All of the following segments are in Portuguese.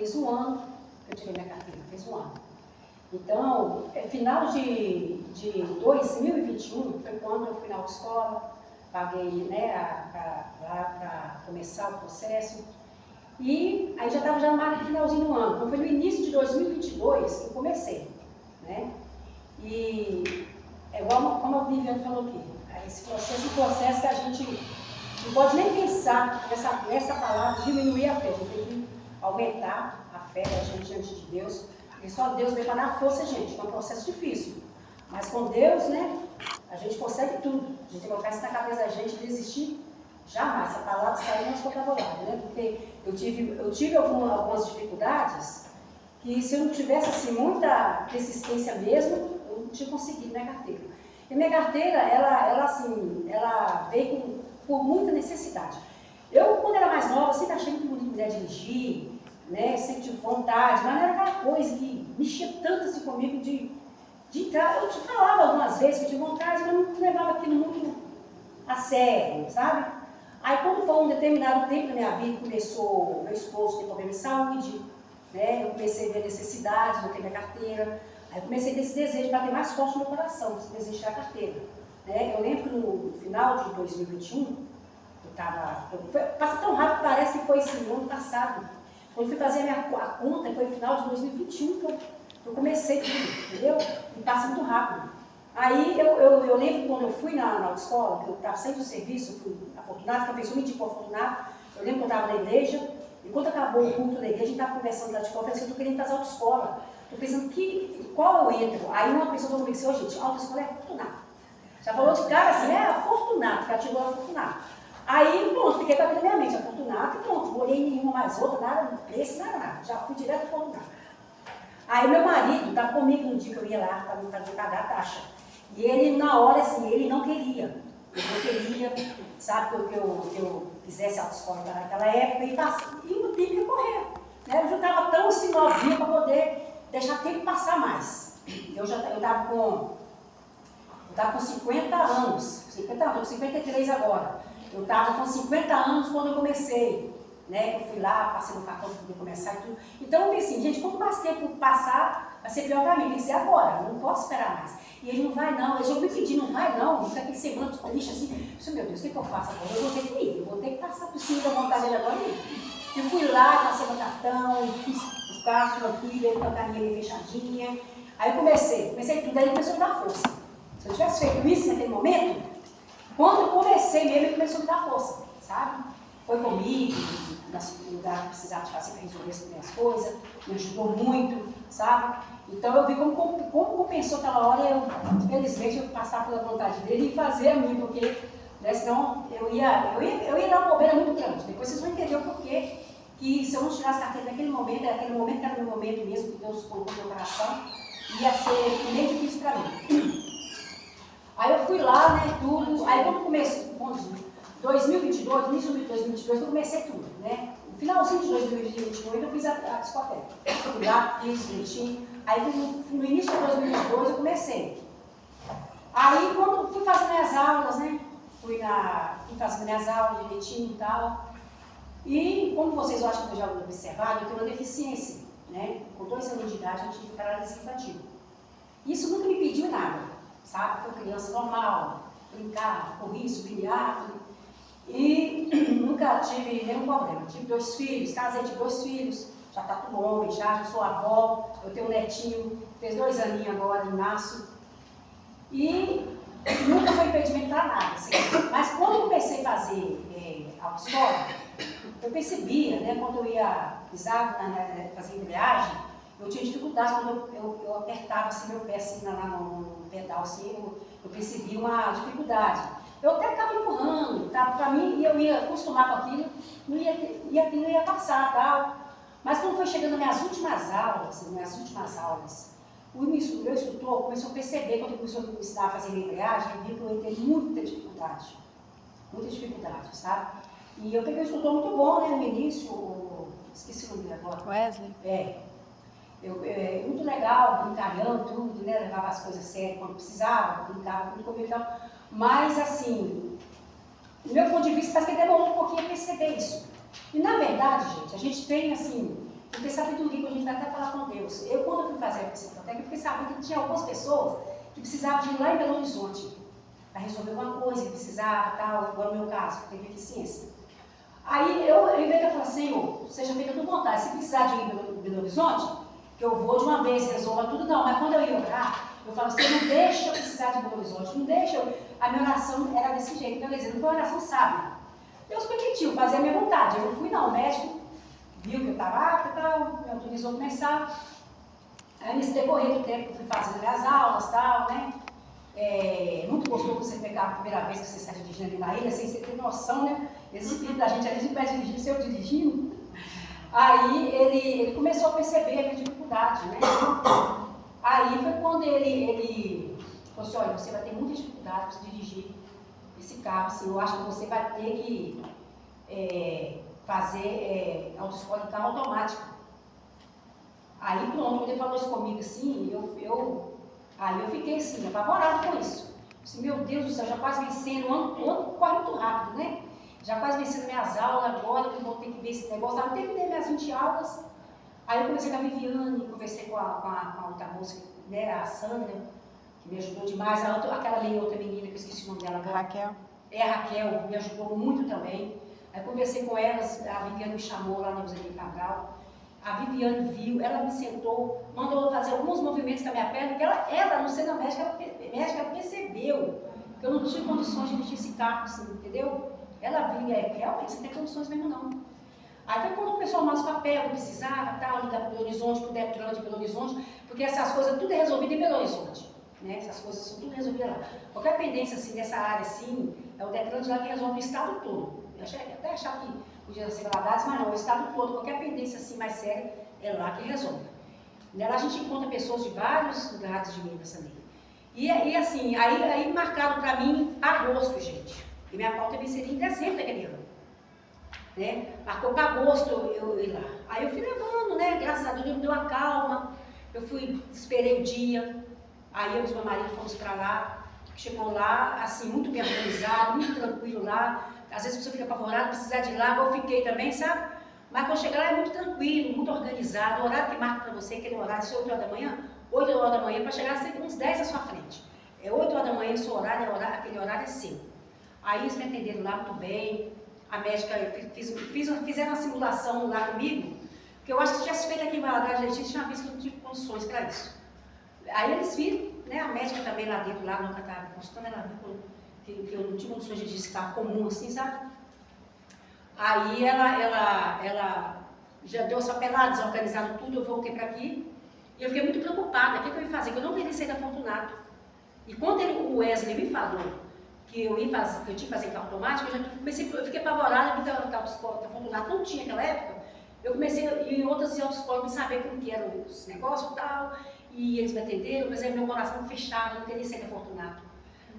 fez um ano que eu tirei minha carteira, fez um ano. Então, final de 2021 foi quando eu fui na autoescola, paguei, né, para começar o processo. E aí já estava já no finalzinho do ano. Então foi no início de 2022 que eu comecei, né? E é igual como a Viviane falou aqui, esse processo é um processo que a gente não pode nem pensar nessa palavra, diminuir a fé. A gente tem que aumentar a fé da gente diante de Deus. E só Deus veio para dar força, gente. É um processo difícil. Mas com Deus, né, a gente consegue tudo. A gente colocar isso na cabeça da gente, desistir jamais. Essa palavra saiu no nosso vocabulário, né? Porque eu tive algumas dificuldades que se eu não tivesse assim, muita persistência mesmo, eu não tinha conseguido minha carteira. E minha carteira, ela veio por muita necessidade. Eu, quando era mais nova, sempre achei muito bonito mulher dirigir, né? Sempre tive vontade, mas não era aquela coisa que mexia tanto assim comigo de entrar. Eu te falava algumas vezes que eu tinha vontade, mas não levava aquilo muito a sério, sabe? Aí quando foi um determinado tempo da minha vida, começou, meu esposo ter problema de saúde, né? Eu comecei a ver a necessidade de eu ter minha carteira. Aí eu comecei a ter esse desejo para ter mais forte no meu coração, esse desejo de tirar a carteira. Né? Eu lembro que no final de 2021, passa tão rápido, parece que foi esse ano passado. Quando eu fui fazer a conta, foi no final de 2021 que eu comecei tudo, entendeu? E passa muito rápido. Aí eu lembro quando eu fui na autoescola, que eu estava saindo do serviço, eu fui afortunada, que a pessoa me indicou afortunada. Eu lembro que eu estava na igreja, e quando acabou o culto da igreja, a gente estava conversando lá de fora, eu falei assim, eu estou querendo fazer autoescola. Estou pensando qual eu entro. Aí uma pessoa falou comigo assim, gente, autoescola é afortunada. Já falou de cara assim, afortunado, que ativou afortunado. Aí, pronto, fiquei com aquilo na minha mente, afortunado, e pronto, olhei nenhuma mais outra, nada, preço, nada. Já fui direto afortunado. Aí meu marido estava comigo no dia que eu ia lá, para fazer pagar a taxa. E ele, na hora, assim, ele não queria. Ele não queria, sabe, que eu fizesse autoescola naquela época e o tempo ia correr. Né? Eu já estava tão assim novinha para poder deixar o tempo passar mais. Eu estava com 50 anos, 50 anos, estou com 53 agora. Eu estava com 50 anos quando eu comecei, né? Eu fui lá, passei no cartão para poder começar e tudo. Então eu pensei assim, gente, quanto mais tempo passar, vai ser pior para mim, tem que ser agora, eu não posso esperar mais. E ele não vai não, eu me pedi, não vai não, fica aquele semblante triste assim. Eu meu Deus, o que eu faço agora? Eu vou ter que ir, eu vou ter que passar por cima da vontade dele agora e ir. Eu fui lá, passei no cartão, fiz o carro tranquilo, ele com a caminha fechadinha. Aí eu comecei tudo, aí começou a me dar força. Se eu tivesse feito isso naquele momento, quando eu comecei mesmo, ele começou a me dar força, sabe? Foi comigo, no lugar que precisava de fazer para resolver as minhas coisas, me ajudou muito, sabe? Então eu vi como compensou aquela hora, infelizmente, eu passar pela vontade dele e fazer a mim, porque né, senão eu ia dar uma bobeira muito grande. Depois vocês vão entender o porquê que se eu não tirasse a carteira naquele momento, era aquele momento que era o meu momento mesmo, que Deus colocou no meu coração, ia ser bem difícil para mim. Aí eu fui lá, né, tudo, aí quando comecei, 2022, início de 2022, eu comecei tudo, né? No finalzinho de 2021 eu fiz a discoteca. Fui lá, fiz direitinho. Aí no início de 2022 eu comecei. Aí quando fui fazendo minhas aulas, né? Fui fazendo minhas aulas direitinho e tal. E como vocês acham que eu já observaram, eu tenho uma deficiência, né? Com 2 anos de idade eu tive paralisia infantil. Isso nunca me pediu nada. Sabe? Foi criança normal, brincava, corria, subia árvore e nunca tive nenhum problema. Tive 2 filhos, casei, tive 2 filhos, já está tudo homem, já sou avó, eu tenho um netinho, fez 2 aninhos agora em março e nunca foi impedimento para nada. Assim. Mas quando eu comecei a fazer autoescola, eu percebia, né, quando eu ia pisar, fazer embreagem, eu tinha dificuldade quando eu apertava assim, meu pé assim, no pedal, assim, eu percebia uma dificuldade. Eu até ficava empurrando, tá? Para mim, eu ia acostumar com aquilo, aquilo ia passar, tal. Mas quando foi chegando nas minhas últimas aulas, o meu instrutor começou a perceber, quando começou a me ensinar a fazer embreagem, ele viu que eu ia ter muita dificuldade, sabe? E eu peguei um instrutor muito bom, né, no início, esqueci o nome dele agora. Wesley? Muito legal, brincalhão, tudo, né? Levava as coisas sérias quando precisava, brincava muito comigo e tal. Mas, assim, do meu ponto de vista, parece que demorou um pouquinho a perceber isso. E, na verdade, gente, a gente tem, assim, que ter sabedoria que a gente vai até falar com Deus. Eu, quando eu fui fazer a psicotécnica, eu fiquei sabendo que tinha algumas pessoas que precisavam de ir lá em Belo Horizonte para resolver alguma coisa, que precisava, tal, igual no meu caso, que tem deficiência. Aí eu, em vez de eu falar, Senhor, seja feita a tua vontade, se precisar de ir em Belo Horizonte, que eu vou de uma vez, resolva tudo, não. Mas quando eu ia orar, eu falo assim, não deixa eu precisar de Belo Horizonte, não deixa eu... A minha oração era desse jeito, então, quer dizer, não foi uma oração sábia. Deus permitiu fazer a minha vontade. Eu não fui não, o médico viu que eu estava apta e tal, me autorizou a começar. Aí nesse decorrer do tempo que eu fui fazendo minhas aulas e tal, né? Muito gostoso você pegar a primeira vez que você está dirigindo ali na ilha, sem você ter noção, né? Esse espírito da gente ali de pé dirigindo, se eu dirigindo. Aí ele começou a perceber a minha dificuldade, né? Aí foi quando ele falou assim, olha, você vai ter muita dificuldade para dirigir esse carro, assim, eu acho que você vai ter que fazer autoescola em carro automático. Aí pronto, quando ele falou isso comigo assim, aí eu fiquei assim, apavorada com isso. Assim, meu Deus do céu, já quase vencendo, o ano corre muito rápido, né? Já quase vencendo minhas aulas agora, que eu vou ter que ver esse negócio. Aí eu terminei minhas 20 aulas, aí eu comecei com a Viviane, conversei com a outra moça, né, a Sandra, que me ajudou demais, aquela outra menina, que eu esqueci o nome dela agora. Raquel. A Raquel, me ajudou muito também. Aí conversei com elas, a Viviane me chamou lá na Usaria Cabral. A Viviane viu, ela me sentou, mandou eu fazer alguns movimentos com a minha perna, porque ela não sendo médica, ela percebeu que eu não tinha condições de dirigir esse carro, assim, entendeu? Ela viu, realmente, você não tem condições mesmo não. Aí foi quando começou a arrumar os papéis, eu precisava, tal, ligar para Belo Horizonte, para o Detran de Belo Horizonte, porque essas coisas tudo é resolvido em Belo Horizonte. Né? Essas coisas são tudo resolvidas lá. Qualquer pendência assim, nessa área assim, é o Detran de lá que resolve o estado todo. Eu até achava que podia ser Valadares, mas não, o estado todo, qualquer pendência assim mais séria, é lá que resolve. Nela a gente encontra pessoas de vários lugares de Minas também. E assim, aí marcaram para mim agosto, gente. E minha pauta seria em dezembro daquele ano. Né? Marcou para agosto eu ir lá. Aí eu fui levando, né? Graças a Deus me deu uma calma. Eu fui, esperei o dia. Aí eu e meu marido fomos para lá. Chegou lá, assim, muito bem organizado, muito tranquilo lá. Às vezes a pessoa fica apavorada, precisar de ir lá, eu fiquei também, sabe? Mas quando chega lá é muito tranquilo, muito organizado. O horário que marca para você, aquele horário de 8 horas da manhã, 8 horas da manhã, para chegar sempre uns 10 à sua frente. É 8 horas da manhã, o seu horário, aquele horário é seu. Aí eles me atenderam lá muito bem. A médica, fizeram uma simulação lá comigo, que eu acho que se tivesse feito aqui em Valadares, a gente tinha visto que eu não tive condições para isso. Aí eles viram, né, a médica também lá dentro, lá no estava consultando, ela viu que eu não tinha condições de discar comum assim, sabe? Aí ela já deu essa pelada, desorganizado tudo, eu voltei para aqui, e eu fiquei muito preocupada, o que eu ia fazer? Que eu não queria ser da Fortunato. E quando o Wesley me falou que eu tinha que fazer carro automático, eu fiquei apavorada, porque a autoescola da Fortunato não tinha naquela época. Eu comecei a ir em outras autoescolas para saber como que eram os negócios e tal, e eles me atenderam, mas aí meu coração fechava, não queria ser da Fortunato.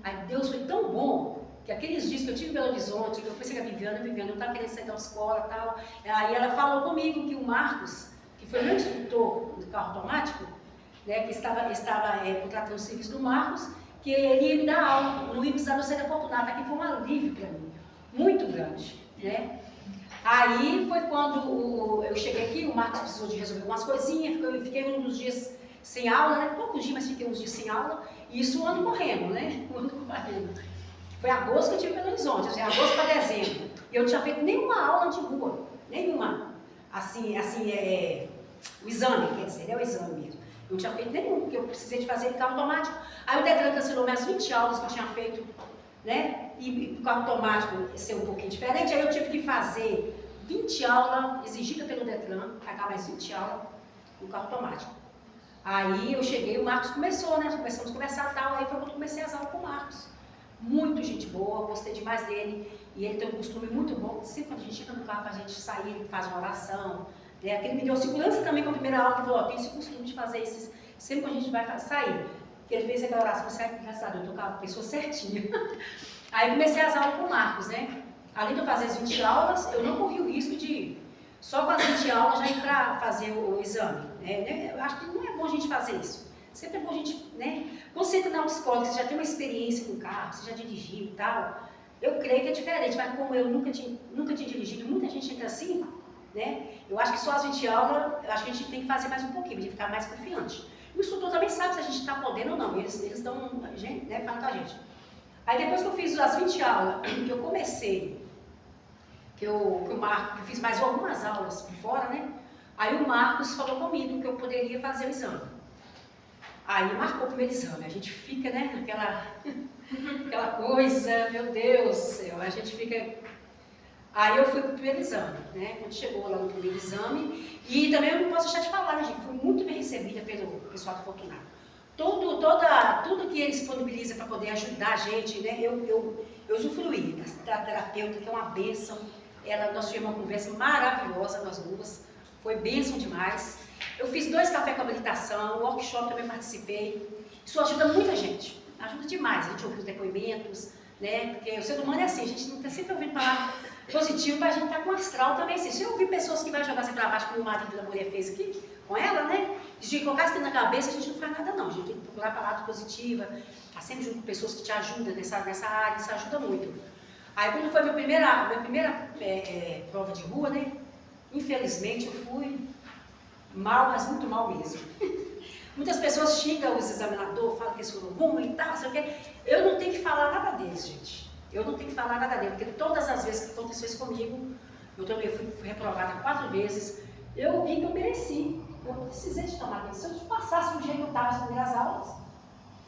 Aí Deus foi tão bom, que aqueles dias que eu tive em Belo Horizonte, que eu pensei com a Viviane, eu não estava querendo sair da escola e tal, aí ela falou comigo que o Marcos, que foi meu instrutor do carro automático, né, que estava contratando o serviço do Marcos, que ele ia me dar aula, não ia precisar de ser da Fortunato. Aqui foi um alívio para mim, muito grande, né? Aí foi quando eu cheguei aqui, o Marcos precisou de resolver algumas coisinhas, eu fiquei uns dias sem aula, né? Poucos dias, mas fiquei uns dias sem aula, e isso o ano correndo, né? O ano correndo. Foi agosto que eu tive Belo Horizonte, assim, agosto para dezembro. E eu não tinha feito nenhuma aula de rua, nenhuma. O exame, quer dizer, é o exame mesmo. Não tinha feito nenhum, porque eu precisei de fazer carro automático. Aí o Detran cancelou minhas 20 aulas que eu tinha feito, né? E o carro automático ser um pouquinho diferente, aí eu tive que fazer 20 aulas exigidas pelo Detran, pagar mais 20 aulas no carro automático. Aí eu cheguei, o Marcos começou, né? Começamos a conversar e tal, aí foi quando eu comecei as aulas com o Marcos. Muito gente boa, gostei demais dele, e ele tem um costume muito bom, sempre quando a gente entra no carro, a gente sair, ele faz uma oração, né? Ele me deu segurança também com a primeira aula, que falou, tem esse costume de fazer isso, sempre quando a gente vai sair, que ele fez aquela oração, certo? Engraçado, eu tocava a pessoa certinha. Aí comecei as aulas com o Marcos, né? Além de eu fazer as 20 aulas, eu não corri o risco de, só com as 20 aulas, já ir para fazer o exame, né? Eu acho que não é bom a gente fazer isso. Sempre é bom a gente, né? Quando você entra na autoescola, você já tem uma experiência com o carro, você já dirigiu e tal, eu creio que é diferente, mas como eu nunca tinha dirigido, muita gente entra assim, né? Eu acho que só as 20 aulas, eu acho que a gente tem que fazer mais um pouquinho, para ficar mais confiante. O instrutor também sabe se a gente está podendo ou não, eles dão, né, falam com a gente. Aí depois que eu fiz as 20 aulas, que eu comecei, que eu fiz mais algumas aulas por fora, né? Aí o Marcos falou comigo que eu poderia fazer o exame. Aí marcou o primeiro exame, a gente fica, né, aquela coisa, meu Deus do céu, a gente fica... Aí eu fui para o primeiro exame, né, quando chegou lá no primeiro exame, e também eu não posso deixar de falar, né, gente, fui muito bem recebida pelo pessoal do Fortunato. Tudo que ele disponibiliza para poder ajudar a gente, né, eu usufruí da terapeuta, que é uma bênção, nós tivemos uma conversa maravilhosa, nós duas, foi bênção demais. Eu fiz 2 cafés com habilitação, workshop também participei. Isso ajuda muita gente, ajuda demais. A gente ouve os depoimentos, né? Porque o ser humano é assim, a gente não está sempre ouvindo palavra positiva, mas a gente está com astral também assim. Se eu ouvir pessoas que vão jogar sempre para baixo, como o marido da mulher fez aqui, com ela, né? De colocar isso na cabeça, a gente não faz nada não. A gente tem que procurar a palavra positiva, tá sempre junto com pessoas que te ajudam nessa área, isso ajuda muito. Aí quando foi minha primeira prova de rua, né? Infelizmente eu fui mal, mas muito mal mesmo. Muitas pessoas xingam os examinadores, falam que eles foram ruins e tal, não sei o quê. Eu não tenho que falar nada deles, gente. Eu não tenho que falar nada deles, porque todas as vezes que aconteceu isso comigo, eu também fui reprovada 4 vezes, eu vi que eu mereci. Eu precisei de tomar atenção. Se eu passasse do jeito que eu estava nas primeiras aulas,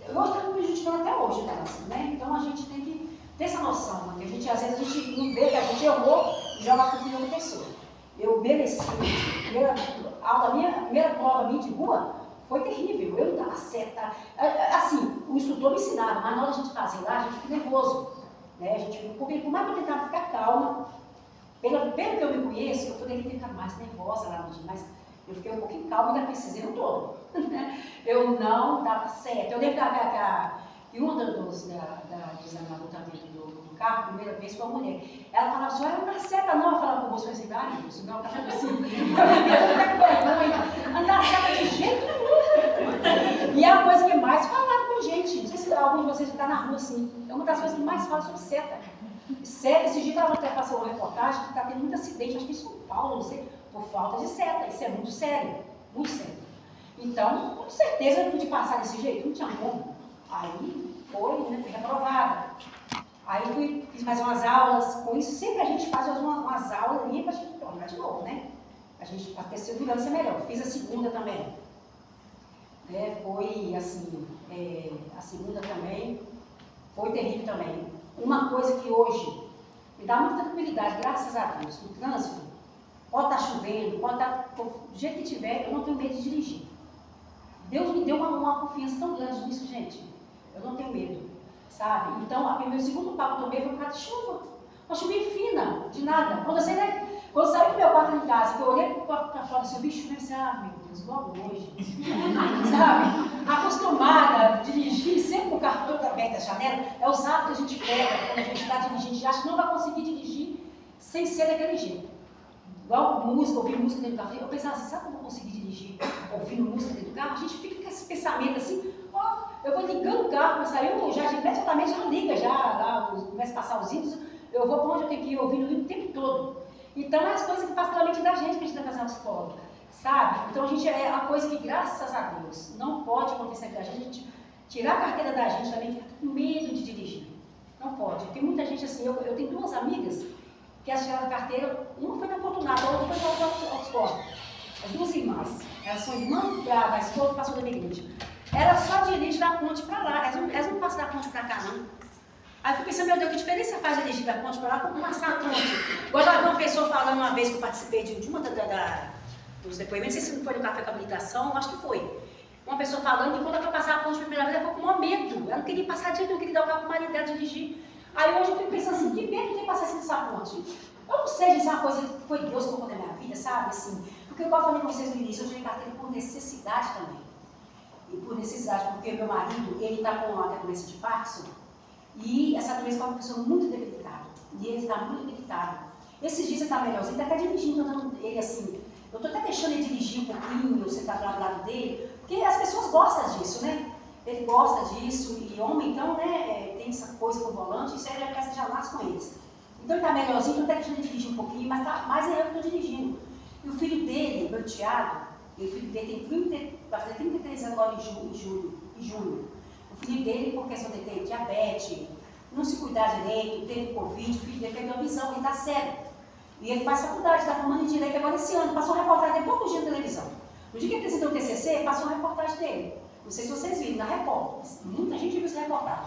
eu estou me prejudicando até hoje, né? Então a gente tem que ter essa noção, né? Que a gente, às vezes, a gente não vê que a gente errou e joga a culpa em outra pessoa. Eu mereci. A primeira prova minha de rua foi terrível. Eu não estava certa. Assim, o instrutor me ensinava, mas na hora de a gente fazer lá, a gente fica nervoso. Né? A gente, por mais que eu tentava ficar calma, pelo que eu me conheço, eu poderia ter ficado mais nervosa lá no dia, mas eu fiquei um pouquinho calma e ainda fiz esse ano todo. Eu não estava certa. Eu lembro que uma dos examinadores também do carro, a primeira vez, foi uma mulher. Ela falava assim, olha, não dá certa não. Eu falava com o moço, assim, ah, isso não, tá assim. Não dá certa de jeito nenhum. E é a coisa que mais falaram com gente. Não sei se algum de vocês está na rua assim. É uma das coisas que mais falam sobre seta. Seta, esse dia estava até passando uma reportagem que está tendo muito acidente, acho que em São Paulo, não sei, por falta de seta. Isso é muito sério, muito sério. Então, com certeza eu pude passar desse jeito, não tinha como. Aí foi, né, fui reprovada. Aí fiz mais umas aulas, com isso sempre a gente faz umas aulas ali para a gente tornar de novo, né? A gente, para ter segurança melhor. Fiz a segunda também. Foi assim, a segunda também, foi terrível também. Uma coisa que hoje me dá muita tranquilidade, graças a Deus, no trânsito, pode estar chovendo, pode estar do jeito que tiver, eu não tenho medo de dirigir. Deus me deu uma confiança tão grande nisso, gente. Eu não tenho medo, sabe? Então, o meu segundo papo que eu tomei foi por causa de chuva. Uma chuvinha fina, de nada. Quando eu saí do meu quarto em casa, que eu olhei para fora, assim, eu vi chuva e disse, meu Deus, logo hoje. Sabe? Acostumada a dirigir, sempre com o carro todo aberto, a janela, é os hábitos que a gente pega quando a gente está dirigindo. A gente acha que não vai conseguir dirigir sem ser daquele jeito. Igual música, ouvir música dentro do carro. Eu pensava assim, sabe como eu vou conseguir dirigir ouvindo música dentro do carro? A gente fica com esse pensamento assim, eu vou ligando o carro, mas aí eu já imediatamente já liga, começa a passar os ídolos, eu vou para onde eu tenho que ir ouvindo o tempo todo. Então é as coisas que passam pela mente da gente que a gente vai fazer uma escola, sabe? Então a gente é uma coisa que, graças a Deus, não pode acontecer com a gente tirar a carteira da gente também, fica com medo de dirigir. Não pode. Tem muita gente assim, eu tenho 2 amigas que elas tiraram a carteira, uma foi na Fortunato, a outra foi para a autoescola. As 2 irmãs, elas são irmãs da escola que passou da minha igreja. Ela só dirige da ponte para lá, elas não passam da ponte para cá, não. Aí eu fico pensando, meu Deus, que diferença faz dirigir da ponte para lá como passar a ponte? Agora eu vi uma pessoa falando uma vez que eu participei de uma dos depoimentos, não sei se não foi no café com habilitação, acho que foi. Uma pessoa falando que quando ela foi passar a ponte pela primeira vez, ela ficou com maior medo. Ela não queria passar de jeito, não queria dar o carro para o marido dela dirigir. Aí hoje eu fico pensando assim, que medo tem passar assim dessa ponte? Eu não sei, isso é uma coisa que foi Deus que colocou na minha vida, sabe? Assim, porque igual eu falei com vocês no início, eu tirei carteira por necessidade também. E por necessidade, porque meu marido, ele está com a doença de Parkinson, e essa doença é uma pessoa muito debilitada. E ele está muito debilitado. Esses dias ele está melhorzinho, está até dirigindo, dando ele assim. Eu estou até deixando ele dirigir um pouquinho, você está do lado dele, porque as pessoas gostam disso, né? Ele gosta disso, e homem, então, né, tem essa coisa com o volante, isso aí é peça de alas com eles. Então ele está melhorzinho, então eu estou deixando ele dirigir um pouquinho, mas é eu que estou dirigindo. E o filho dele, meu Tiago, o filho dele vai fazer 33 anos agora em junho. O filho dele, por questão de ter diabetes, não se cuidar direito, teve Covid, o filho dele perdeu a visão, ele está cego. E ele faz faculdade, está formando em Direito agora esse ano. Passou reportagem dele todo dia na televisão. No dia que ele apresentou o TCC, passou uma reportagem dele. Não sei se vocês viram, na Record. Muita gente viu essa reportagem.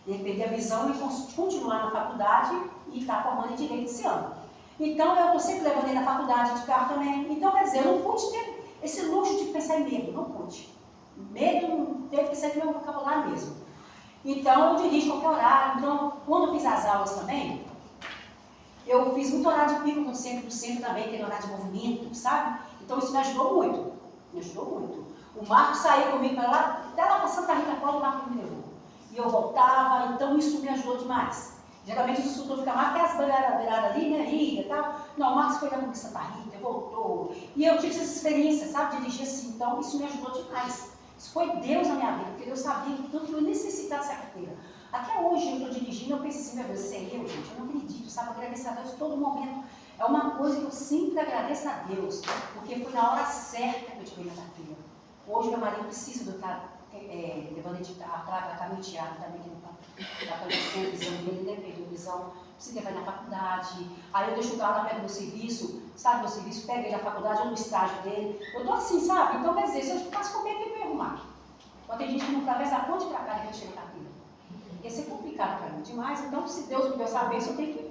Ele perdeu a visão e continuar na faculdade e está formando em Direito esse ano. Então, eu estou sempre levando ele na faculdade de carro também. Então, quer dizer, eu não pude ter esse luxo de pensar em medo, não pude. Medo teve que ser do meu vocabulário mesmo. Então, eu dirijo qualquer horário. Então, quando eu fiz as aulas também, eu fiz muito horário de pico no centro também, aquele horário de movimento, sabe? Então, isso me ajudou muito. Me ajudou muito. O Marcos saiu comigo para lá, até lá para Santa Rita fora, o Marcos me levou. E eu voltava, então isso me ajudou demais. Geralmente os instrutores ficam mais até as beiradas ali, né, Ria e tal. Não, o Marcos foi lá comigo em Santa Rita, voltou. E eu tive essa experiência, sabe, de dirigir assim. Então, isso me ajudou demais. Isso foi Deus na minha vida, porque Deus sabia que tudo que eu necessitava dessa carteira. Até hoje eu estou dirigindo, eu penso assim, meu Deus, isso é eu, gente, eu não acredito, sabe, agradecer a Deus todo momento. É uma coisa que eu sempre agradeço a Deus, porque foi na hora certa que eu tirei minha carteira. Hoje meu marido precisa de eu estar levando ele de carro, para caminho teatro também, que não está conhecendo a visão dele, né, perdeu a visão, precisa levar ele na faculdade. Aí eu deixo o carro lá perto do meu serviço, sabe, meu serviço, pega ele na faculdade ou no estágio dele. Eu estou assim, sabe? Então quer dizer, se eu ficasse comigo, eu ia arrumar. Então tem gente que não atravessa a ponte para cá e chega na carteira. Ia ser complicado para mim demais, então se Deus me deu essa bênção, eu tenho que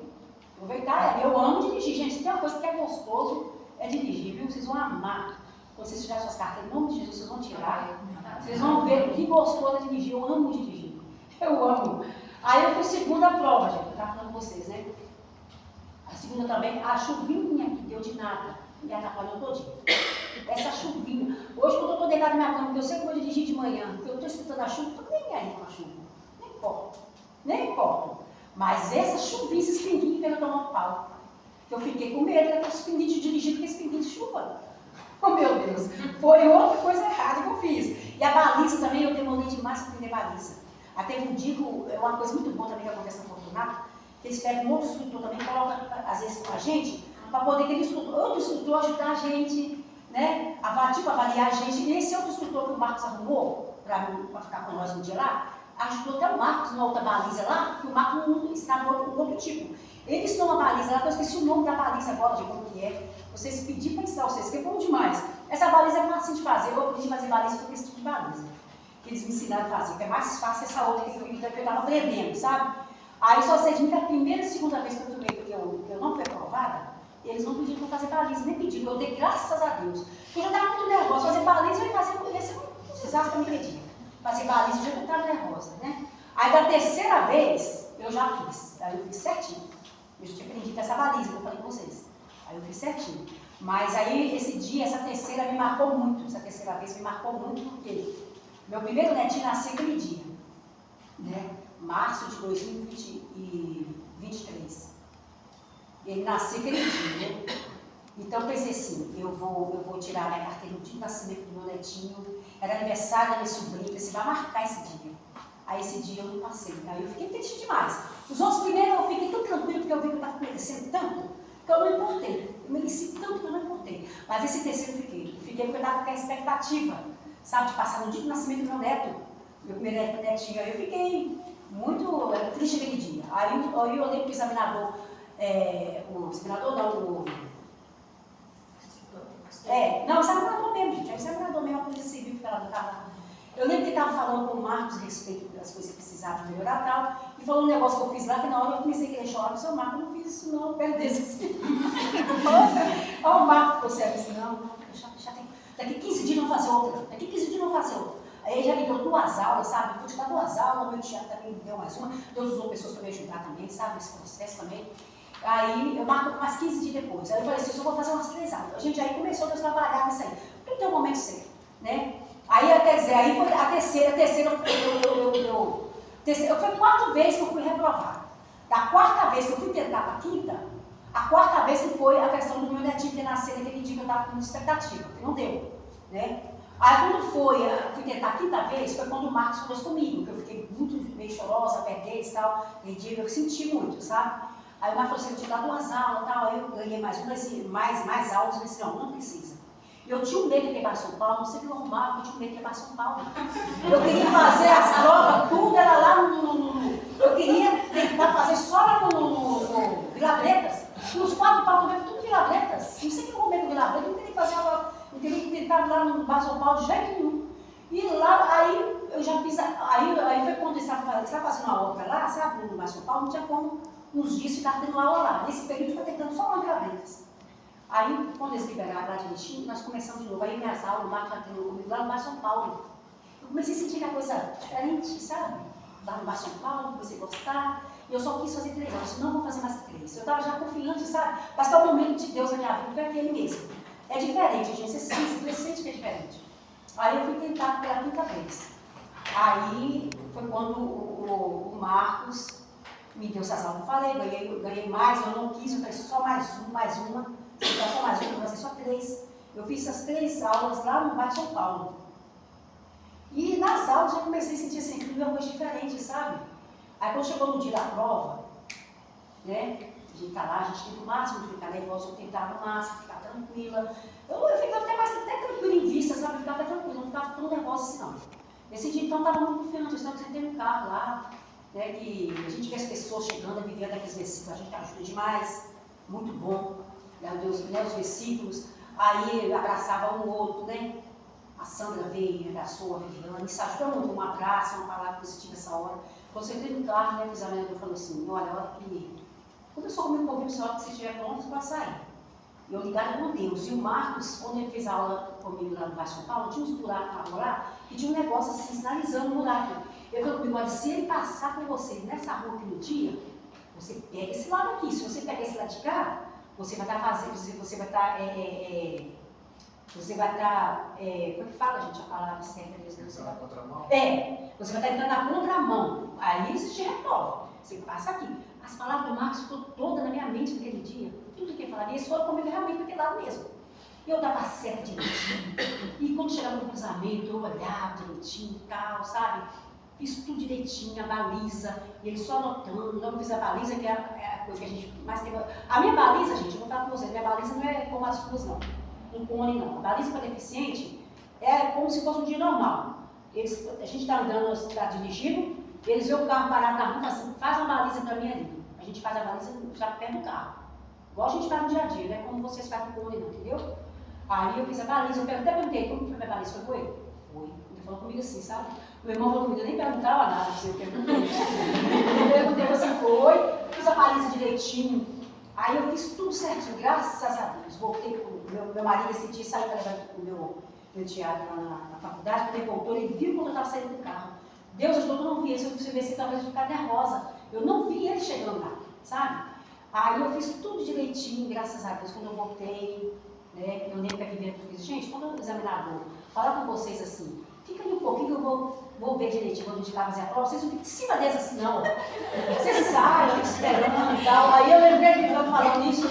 aproveitar. Eu amo dirigir, gente, se tem uma coisa que é gostoso, é dirigir, viu? Vocês vão amar. Quando vocês tirarem suas carteiras, em nome de Jesus, vocês vão tirar. Vocês vão ver que gostoso é dirigir. Eu amo dirigir. Eu amo. Aí eu fui segunda prova, gente, eu estava falando com vocês, né? A segunda também, a chuvinha que deu de nada, me atrapalhou todinho. Essa chuvinha. Hoje, quando eu estou deitada na minha cama, porque eu sei que vou dirigir de manhã, porque eu estou escutando a chuva, estou nem aí com a chuva. Nem importa. Nem importa. Mas essa chuvinha, esses pinguinhos, fez eu tomar um pau. Eu fiquei com medo daqueles pinguinhos de dirigir, porque esse pinguinho de chuva. Oh, meu Deus. Foi outra coisa errada que eu fiz. E a baliza também, eu demorei demais para aprender baliza. Até um dia, é uma coisa muito boa também que acontece na Fortunato, que eles pegam um outro instrutor também, colocam, às vezes, com a gente, para poder aquele outro instrutor ajudar a gente, né, avaliar a gente. E esse outro instrutor que o Marcos arrumou, para ficar com nós um dia lá, ajudou até o Marcos numa outra baliza lá, que o Marcos ensinava um outro tipo. Ele ensinou uma baliza lá, que eu esqueci o nome da baliza agora, de como que é. Vocês pediram para ensinar vocês, que é bom demais. Essa baliza é fácil de fazer, eu aprendi a fazer baliza com esse tipo de baliza. Que eles me ensinaram a fazer, que é mais fácil essa outra que eu estava aprendendo, sabe? Aí só sei que a primeira e segunda vez que eu tomei, porque eu não fui aprovada, eles não pediram para fazer baliza, nem pediram, eu dei graças a Deus. Porque eu já estava muito nervosa, fazer baliza eu ia fazer um desastre para me pedir. Fazer baliza eu já estava nervosa, né? Aí da terceira vez, eu já fiz. Aí eu fiz certinho. Eu já tinha aprendido essa baliza que eu falei com vocês. Aí eu fiz certinho. Mas aí esse dia, essa terceira me marcou muito. Essa terceira vez me marcou muito porque meu primeiro netinho nasceu aquele dia. Né? Março de 2023. Ele nasceu aquele dia, né? Então eu pensei assim, eu vou tirar minha carteira no dia do nascimento do meu netinho. Era aniversário da minha sobrinha, eu pensei, vai marcar esse dia. Aí esse dia eu não passei. Aí eu fiquei triste demais. Os outros primeiros eu fiquei tão tranquilo porque eu vi que eu estava merecendo tanto, que eu não importei. Eu mereci tanto que eu não importei. Mas esse terceiro eu fiquei. Fiquei porque eu estava com a expectativa, sabe, de passar no dia do nascimento do meu neto, meu primeiro netinho. Aí eu fiquei muito triste aquele dia. Aí eu olhei para o examinador, o examinador não, o examinador mesmo, gente. É o examinador mesmo, a polícia civil que ela não estava. Eu lembro que ele estava falando com o Marcos a respeito das coisas que precisavam melhorar e tal, e falou um negócio que eu fiz lá, que na hora eu comecei a querer chorar, eu disse, ô Marcos, eu não fiz isso não, eu quero desse assim. Olha o Marcos ficou sério, assim, não, daqui 15 dias não fazer outra, daqui 15 dias não fazer outra. Aí ele já me deu 2 aulas, sabe, eu vou te dar 2 aulas, meu teatro também me deu mais uma, Deus usou pessoas para me ajudar também, sabe, nesse processo também. Aí eu marco mais 15 dias depois, aí eu falei assim, eu só vou fazer umas 3 aulas. A gente aí começou a trabalhar nisso aí, tudo tem um momento certo, né? Aí, quer dizer, aí foi a terceira, foi 4 vezes que eu fui reprovada. Da 4ª vez que eu fui tentar para a 5ª, a 4ª vez que foi a questão do meu netinho ter nascido naquele dia que eu estava com muita expectativa, que não deu, né? Aí quando fui tentar a 5ª vez, foi quando o Marcos conversou comigo, que eu fiquei muito meio chorosa, perto deles e tal, aquele dia eu senti muito, sabe? Aí o Marcos falou assim, eu te dado umas aulas e tal, aí eu ganhei mais aulas, eu falei assim, não precisa. Eu tinha um medo de quebrar São Paulo, não sei o que eu arrumava, eu tinha um medo de quebrar São Paulo. Eu queria fazer as provas, tudo era lá eu queria tentar fazer só lá no Vila Bretas. Nos 4 palcos mesmo, tudo Vila Bretas. Não sei o que eu arrumei no Vila Bretas, não queria fazer não queria tentar lá no Bar São Paulo de jeito nenhum. E lá, aí eu já fiz, aí foi quando eu estava fazendo uma obra lá, sabe, no Bar São Paulo, não tinha como uns dias ficar tendo aula lá. Nesse período eu fui tentando só lá no Vila Bretas. Aí, quando eles liberaram lá direitinho, nós começamos de novo. Aí minhas aulas, o Marcos já teve comigo lá no Bar São Paulo. Eu comecei a sentir que a coisa diferente, sabe? Lá no Bar São Paulo, comecei a gostar. E eu só quis fazer 3 aulas, não vou fazer mais 3. Eu estava já confiante, sabe? Mas que é o momento de Deus na minha vida, foi aquele mesmo. É diferente, gente, você sente que é diferente. Aí eu fui tentar pela 5ª vez. Aí foi quando o Marcos me deu essas aulas. Eu falei, ganhei mais, eu não quis, eu falei só mais uma. Só mais uma, eu vou fazer só 3. Eu fiz essas 3 aulas lá no Bar São Paulo. E nas aulas eu comecei a sentir assim, uma coisa diferente, sabe? Aí quando chegou no dia da prova, né? A gente tá lá, a gente tenta o máximo de ficar nervosa, eu tentava o máximo, ficar tranquila. Eu ficava até tranquila em vista, sabe? Eu ficava até tranquila, não ficava tão nervosa assim não. Nesse dia então eu estava muito confiante, eu estava sentando no carro lá, né? Que a gente vê as pessoas chegando, vivendo aqueles versículos, a gente ajuda demais, muito bom, né? Os versículos, aí abraçava um outro, né? A Sandra veio, abraçou a Viviane, isso ajuda muito, um abraço, uma palavra positiva essa hora. Quando você entrei no carro, né, o examinador falou assim, olha, a hora que começou comigo um pouquinho, você hora que você estiver pronto, você pode sair. Eu ligado com Deus. E o Marcos, quando ele fez a aula comigo lá no Bar São Paulo, tinha uns buracos na rua lá, e tinha um negócio assim, sinalizando o buraco. Ele falou comigo, olha, se ele passar com você nessa rua aqui no dia, você pega esse lado aqui. Se você pegar esse lado de cá, você vai estar fazendo, você vai estar, como é que fala, gente, a palavra certa mesmo? Você vai na contramão? Você vai estar entrando na contramão. Aí você te reprova. Você passa aqui. As palavras do Marcos ficou toda na minha mente naquele dia. Tudo que ele falava, e eles foram comigo realmente para aquele lado mesmo. E eu dava certo direitinho. E quando chegava no cruzamento, eu olhava direitinho e tal, sabe? Fiz tudo direitinho, a baliza, e ele só anotando. Não fiz a baliza, que é a coisa que a gente mais tem. A minha baliza, gente, eu vou falar com vocês, minha baliza não é como as suas, não. Um cone, não. A baliza para deficiente é como se fosse um dia normal. A gente está andando, está dirigindo, eles veem o carro parado na rua e falam assim, faz uma baliza para mim ali. A gente faz a baliza já perto do carro. Igual a gente faz no dia a dia, não é como vocês fazem com o cone, não, entendeu? Aí eu fiz a baliza, eu até perguntei, como foi a minha baliza? Foi com ele? Foi. Ele falou comigo assim, sabe? O meu irmão falou comigo, eu nem perguntava nada, eu perguntei. Eu perguntei, você foi, fiz a baliza direitinho. Aí eu fiz tudo certinho, graças a Deus. Voltei com meu marido esse dia, saiu para levar o meu teatro lá na faculdade, quando ele voltou, ele viu quando eu estava saindo do carro. Deus ajudou que eu não vi isso, eu fui ver se talvez eu ficar nervosa. Eu não vi ele chegando lá, sabe? Aí eu fiz tudo direitinho, graças a Deus, quando eu voltei, né? Eu lembro que a Viviane disse, gente, quando o examinador falar com vocês assim, fica ali um pouquinho que eu vou ver direitinho quando a gente vai fazer a prova, vocês não ficam em cima deles assim, não. Vocês saem, ficam esperando e tal. Aí eu lembrei que eu falando isso,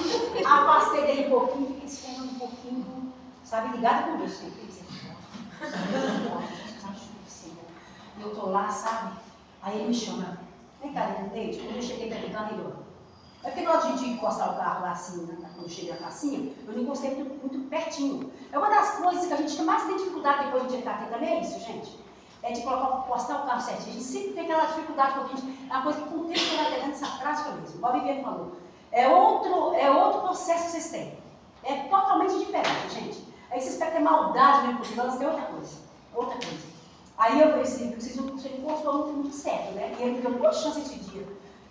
afastei dele um pouquinho, fiquei esperando um pouquinho, sabe, ligada com Deus. Eu tô lá, sabe? Aí ele me chama, vem cá, Leite, quando eu cheguei perto do carro, ele olha. É porque na hora de encostar o carro lá assim, quando chega na pracinha, eu não encostei muito pertinho. É uma das coisas que a gente mais tem dificuldade depois de entrar aqui também, é isso, gente. É de encostar o carro certinho. A gente sempre tem aquela dificuldade, porque a gente, é uma coisa que com o tempo você vai pegando essa prática mesmo. Igual a Viviane falou. É outro processo que vocês têm. É totalmente diferente, gente. Aí vocês pedem ter maldade mesmo por vilãs, tem outra coisa. Outra coisa. Aí eu falei assim, vocês encostou muito certo, né? E ele me deu boa chance esse dia.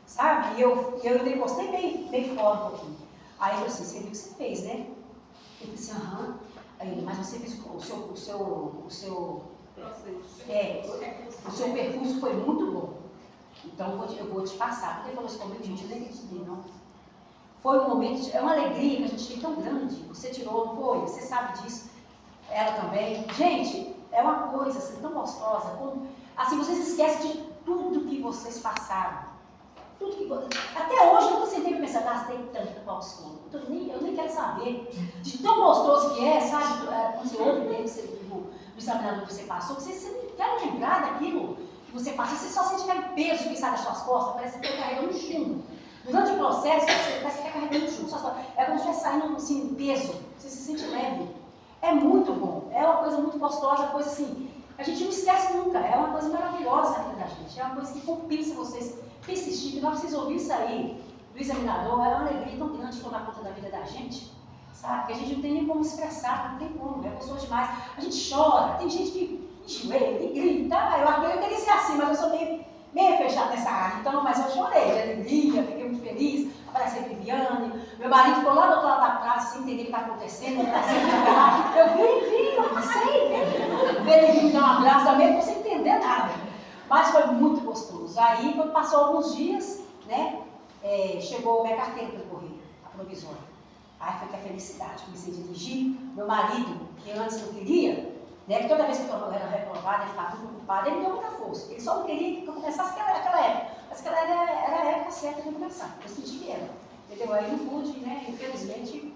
Sabe? E eu encostei bem fora um pouquinho. Aí ele falou assim, você viu o que você fez, né? Eu disse, aham. Aí ele, mas você fez o seu percurso foi muito bom. Então eu vou te passar. Porque ele falou assim comigo, gente, eu nem acreditei, não. Foi um momento, é uma alegria que a gente tem tão grande. Você tirou, não foi? Você sabe disso. Ela também. Gente, é uma coisa assim, tão gostosa. Assim, vocês esquecem de tudo que vocês passaram. Tudo que até hoje eu nunca sentei para pensar, gastei tanto para o sono. Eu nem quero saber de tão gostoso que é, sabe? Quando você ouve dele, do examinador que você passou, você não quer lembrar daquilo que você passou, você só sente aquele peso que sai das suas costas, parece que você está carregando um chumbo. Durante o processo, você parece que está carregando junto. É como se estivesse saindo assim, peso. Você se sente leve. É muito bom. É uma coisa muito gostosa, uma coisa assim. A gente não esquece nunca. É uma coisa maravilhosa na vida da gente. É uma coisa que compensa vocês persistir. Que na hora que vocês ouvirem isso aí do examinador, é uma alegria tão grande tomar conta da vida da gente. Sabe? Que a gente não tem nem como expressar, não tem como. É gostoso demais. A gente chora. Tem gente que enjoeira, e grita. Eu queria ser assim, mas eu sou meio fechada nessa área. Então, mas eu chorei de alegria, fiquei muito feliz. Apareceu a Viviane. Meu marido ficou lá do outro lado da praça, sem entender o que está acontecendo. Eu vim, eu passei. Ele viu me dar um abraço também, não sem entender nada. Mas foi muito gostoso. Aí, quando passou alguns dias, né, chegou minha carteira para correr, a provisória. Aí foi que a felicidade, comecei a dirigir. Meu marido, que antes não queria, né, que toda vez que eu era reprovada, ele ficava muito preocupado, ele me deu muita força. Ele só não queria que eu começasse aquela época. Mas aquela era a época certa de eu começar. Eu senti que era. Entendeu? Aí eu não pude, né, infelizmente,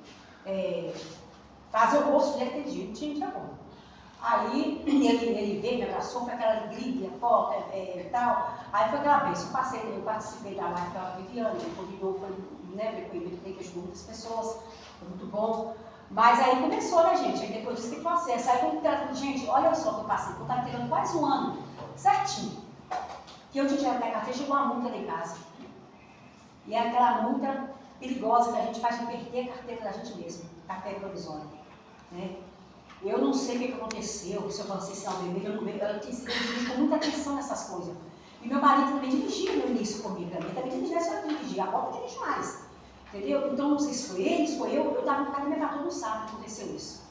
fazer o rosto dele aquele dia, não tinha como. Aí ele veio, me abraçou, foi aquela alegria, foto e tal. Aí foi aquela vez, eu participei da live com a Viviane, ele convidou, foi, né, depoimento que ajudou muitas pessoas, foi muito bom. Mas aí começou, né, gente? Aí depois disso que processo. Aí quando gente, olha só o que eu passei, eu estava tirando quase um ano, certinho, que eu tinha tirado minha carteira, chegou uma multa lá em casa. E é aquela multa perigosa que a gente faz de perder a carteira da gente mesmo, carteira provisória, né? Eu não sei o que aconteceu, se eu passei sinal vermelho, eu não vejo, eu dirigi com muita atenção nessas coisas. E meu marido também dirigia no início comigo, ele também dirigia, só que dirigir, agora eu dirijo mais. Entendeu? Então, não sei se foi ele, se foi eu estava no casa da minha todo mundo sabe que aconteceu isso.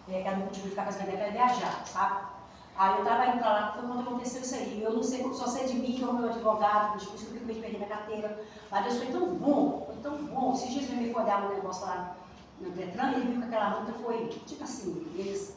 Que ela não podia ficar com as minhas para viajar, sabe? Aí eu estava indo para lá, foi quando aconteceu isso aí. Eu não sei, só sei de mim, que é o meu advogado, por isso que eu fico meio de perder minha carteira. Mas Deus foi tão bom, foi tão bom. Esses dias eu me foi olhar um negócio lá no Detran, ele viu que aquela multa foi, tipo assim, eles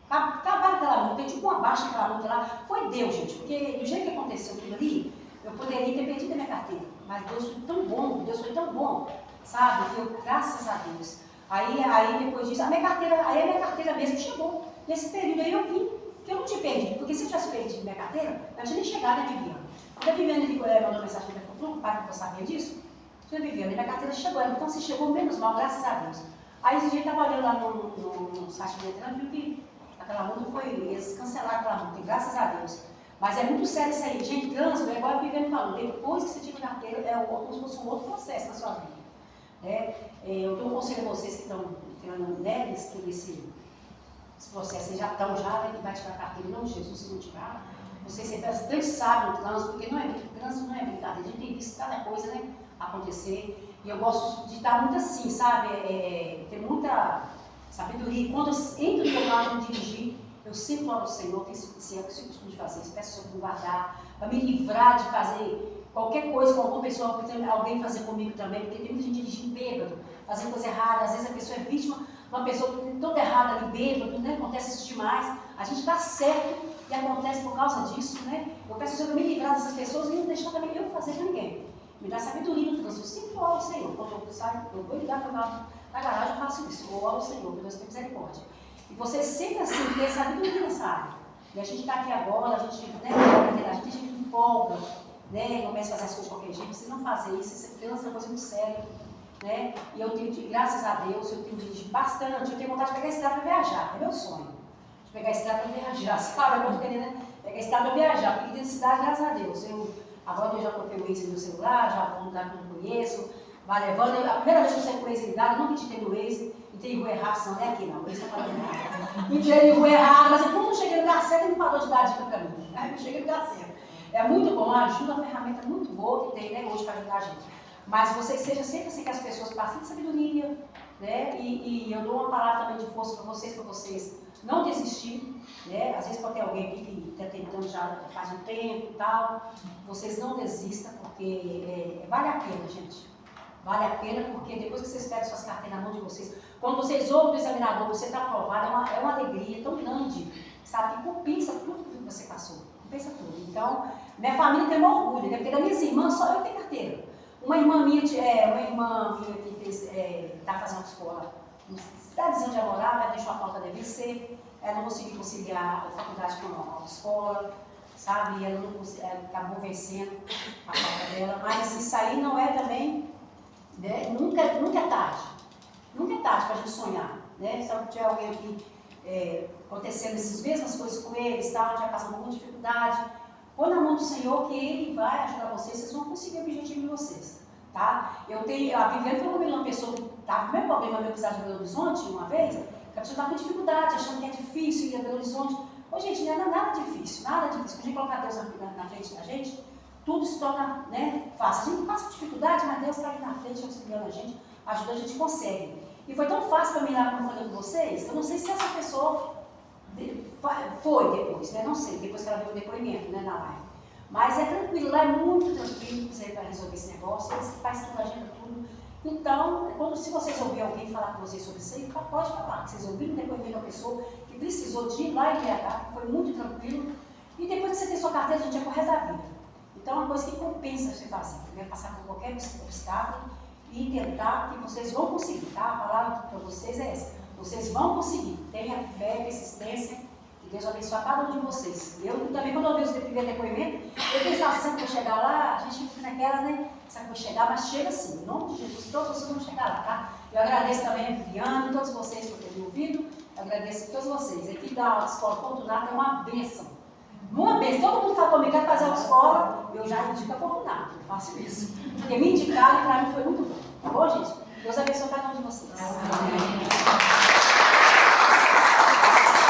acabaram aquela multa, tipo uma baixa aquela multa lá. Foi Deus, gente, porque do jeito que aconteceu tudo ali, eu poderia ter perdido a minha carteira. Mas Deus foi tão bom, Deus foi tão bom, sabe? Que eu, graças a Deus. Aí depois disso, a minha carteira mesmo chegou. Nesse período aí eu vim, que eu não tinha perdido, porque se eu tivesse perdido minha carteira, eu tinha nem chegado a Viviane. Quando a Viviane mandou mensagem para mim, preocupada que eu sabia disso, a Viviane, minha carteira chegou, então se chegou menos mal, graças a Deus. Aí esse dia eu estava olhando lá no site do Detran, viu que aquela multa foi, eles cancelaram aquela multa, graças a Deus. Mas é muito sério isso aí, gente, trânsito, é igual a Viviane falou, depois que você tira a carteira, é como se fosse um outro processo na sua vida. Né? Eu dou um conselho a vocês que estão tirando, né, esse processo, vocês já estão né, que vai tirar a carteira, não, Jesus, se não tirar, vocês sempre bastante sabem no trânsito, porque trânsito não é brincadeira, a gente tem visto cada coisa, né, acontecer, e eu gosto de estar muito assim, sabe, ter muita sabedoria. Quando eu entro no meu carro de dirigir, eu sempre oro ao Senhor, que isso é o que eu costumo fazer, peço ao Senhor para me guardar, para me livrar de fazer qualquer coisa com alguma pessoa, alguém fazer comigo também, porque tem muita gente dirigindo bêbado, fazendo coisa errada, às vezes a pessoa é vítima de uma pessoa toda errada ali, bêbado, né? Acontece isso demais, a gente dá certo e acontece por causa disso, né? Eu peço ao Senhor para me livrar dessas pessoas e não deixar também eu fazer com ninguém. Me dá sabedoria no trânsito, eu sempre oro ao Senhor, quando eu saio, eu vou ligar para o carro na garagem, eu faço isso, eu oro ao Senhor, que Deus tem misericórdia. E você sempre assim, ter sabedoria nessa área. E a gente está aqui agora, a gente, né, a gente empolga, né, começa a fazer as coisas de qualquer jeito, precisa não fazer isso, você pensa uma coisa muito séria, né, e eu tenho, graças a Deus, eu tenho dirigido bastante, eu tenho vontade de pegar a estrada para viajar, é meu sonho, de pegar a estrada para viajar, sabe, eu tô querendo, né, pegar a estrada para viajar, porque tem cidade, graças a Deus, agora eu já coloquei o Waze no meu celular, já vou mudar que eu não conheço, vai levando, a primeira vez que eu saí com o Waze ligado, eu nunca acreditei no Waze, entrei rua errada, não é aqui não, o Waze está falando errado, entrei rua errada, mas quando eu cheguei no lugar certo, ele não parou de dar dica para mim, aí eu cheguei no lugar certo. É muito bom, ajuda, uma ferramenta muito boa que tem, né, hoje para ajudar a gente. Mas vocês sejam sempre assim que as pessoas passem de sabedoria, né? E eu dou uma palavra também de força para vocês não desistirem, né? Às vezes pode ter alguém aqui que está tentando já faz um tempo e tal. Vocês não desistam, porque vale a pena, gente. Vale a pena, porque depois que vocês pegam suas carteiras na mão de vocês, quando vocês ouvem do examinador, você está aprovado, é uma alegria tão grande, sabe? Que compensa tudo que você passou. Pensa tudo. Então, minha família tem um orgulho, né? Porque das minhas irmãs, só eu tenho carteira. Uma irmã minha que está fazendo escola, cidadezinha onde ela morava, ela deixou a pauta da EVC, ela não conseguiu conciliar a faculdade com a escola, sabe? E ela não acabou vencendo a falta dela, mas isso aí não é também, né? Nunca é tarde. Nunca é tarde para a gente sonhar, né? Se tiver alguém aqui acontecendo essas mesmas coisas com eles, tá? Já passando alguma dificuldade, põe na mão do Senhor que Ele vai ajudar vocês vão conseguir o objetivo de vocês, tá? A Viviane falou comigo, uma pessoa que estava com o mesmo problema de precisar de Belo Horizonte uma vez, que a pessoa estava com dificuldade, achando que é difícil ir a Belo Horizonte. Ô, gente, não é nada difícil, nada difícil. Quando a gente colocar Deus na frente da gente, tudo se torna, né, fácil. A gente passa dificuldade, mas Deus está aí na frente, auxiliando a gente, ajuda, a gente consegue. E foi tão fácil para mim lá, como eu falei com vocês, eu não sei se essa pessoa foi depois, né? Não sei, depois que ela viu o depoimento, né, na live. Mas é tranquilo, lá é muito tranquilo você vai resolver esse negócio, eles fazem tudo, agenda tudo. Então, se vocês ouvirem alguém falar com vocês sobre isso aí, pode falar, que vocês ouviram o depoimento da pessoa que precisou de ir lá em BH, que foi muito tranquilo. E depois que você tem sua carteira, a gente é pro resto da vida. Então, é uma coisa que compensa você fazer, né? Passar por qualquer obstáculo e tentar que vocês vão conseguir, tá? A palavra para vocês é essa. Vocês vão conseguir. Tenha fé, persistência, que Deus abençoe a cada um de vocês. Eu também, quando eu ouvi o primeiro depoimento, eu pensava, sabe que eu vou chegar lá? A gente fica naquela, né? Sabe que eu vou chegar? Mas chega assim, em nome de Jesus, todos vocês vão chegar lá, tá? Eu agradeço também a Viviane, todos vocês por terem ouvido. Eu agradeço a todos vocês. Aqui da Escola Fortunato é uma bênção. Uma bênção. Todo mundo fala comigo, quer fazer a escola, eu já indico a Fortunato, eu faço isso. Porque me indicaram e para mim foi muito bom. Tá bom, gente? Deus abençoe cada um de vocês. Amém.